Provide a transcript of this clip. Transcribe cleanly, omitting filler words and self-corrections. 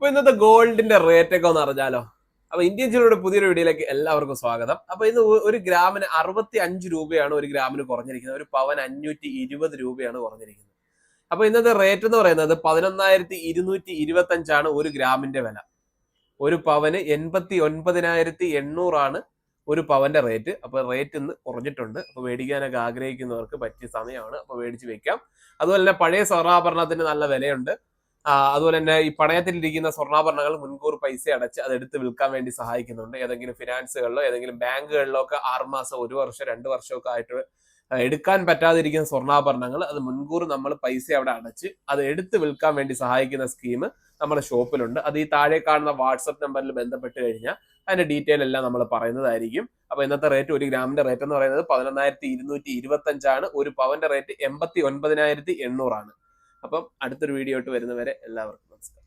അപ്പൊ ഇന്നത്തെ ഗോൾഡിന്റെ റേറ്റ് ഒക്കെ ഒന്ന് അറിഞ്ഞാലോ? അപ്പൊ ഇന്ത്യൻ ചിലയുടെ പുതിയൊരു വീഡിയോയിലേക്ക് എല്ലാവർക്കും സ്വാഗതം. അപ്പൊ ഇന്ന് ഒരു ഗ്രാമിന് 65 രൂപയാണ് ഒരു ഗ്രാമിന് കുറഞ്ഞിരിക്കുന്നത്. ഒരു പവൻ 520 രൂപയാണ് കുറഞ്ഞിരിക്കുന്നത്. അപ്പൊ ഇന്നത്തെ റേറ്റ് എന്ന് പറയുന്നത് 11,225 ഒരു ഗ്രാമിന്റെ വില. ഒരു പവന് 89,800 ആണ് ഒരു പവന്റെ റേറ്റ്. അപ്പൊ റേറ്റ് ഇന്ന് കുറഞ്ഞിട്ടുണ്ട്. അപ്പൊ മേടിക്കാനൊക്കെ ആഗ്രഹിക്കുന്നവർക്ക് പറ്റിയ സമയമാണ്. അപ്പൊ മേടിച്ച് വെക്കാം. അതുപോലെ തന്നെ പഴയ സ്വർണ്ണാഭരണത്തിന് നല്ല വിലയുണ്ട്. അതുപോലെ തന്നെ ഈ പണയത്തിലിരിക്കുന്ന സ്വർണ്ണാഭരണങ്ങൾ മുൻകൂർ പൈസ അടച്ച് അത് എടുത്ത് വിൽക്കാൻ വേണ്ടി സഹായിക്കുന്നുണ്ട്. ഏതെങ്കിലും ഫിനാൻസുകളിലോ ഏതെങ്കിലും ബാങ്കുകളിലോ ഒക്കെ 6 മാസം, 1 വർഷം, 2 വർഷമൊക്കെ ആയിട്ട് എടുക്കാൻ പറ്റാതിരിക്കുന്ന സ്വർണ്ണാഭരണങ്ങൾ അത് മുൻകൂർ നമ്മൾ പൈസ അവിടെ അടച്ച് അത് എടുത്ത് വിൽക്കാൻ വേണ്ടി സഹായിക്കുന്ന സ്കീം നമ്മുടെ ഷോപ്പിലുണ്ട്. അത് ഈ താഴെ കാണുന്ന വാട്സപ്പ് നമ്പറിൽ ബന്ധപ്പെട്ട് കഴിഞ്ഞാൽ അതിന്റെ ഡീറ്റെയിൽ എല്ലാം നമ്മൾ പറയുന്നതായിരിക്കും. അപ്പൊ ഇന്നത്തെ റേറ്റ്, ഒരു ഗ്രാമിന്റെ റേറ്റ് എന്ന് പറയുന്നത് 11,225 ഒരു പവന്റെ റേറ്റ് 89,800 അപ്പം അടുത്തൊരു വീഡിയോ ആയിട്ട് വരുന്നവരെ എല്ലാവർക്കും നമസ്കാരം.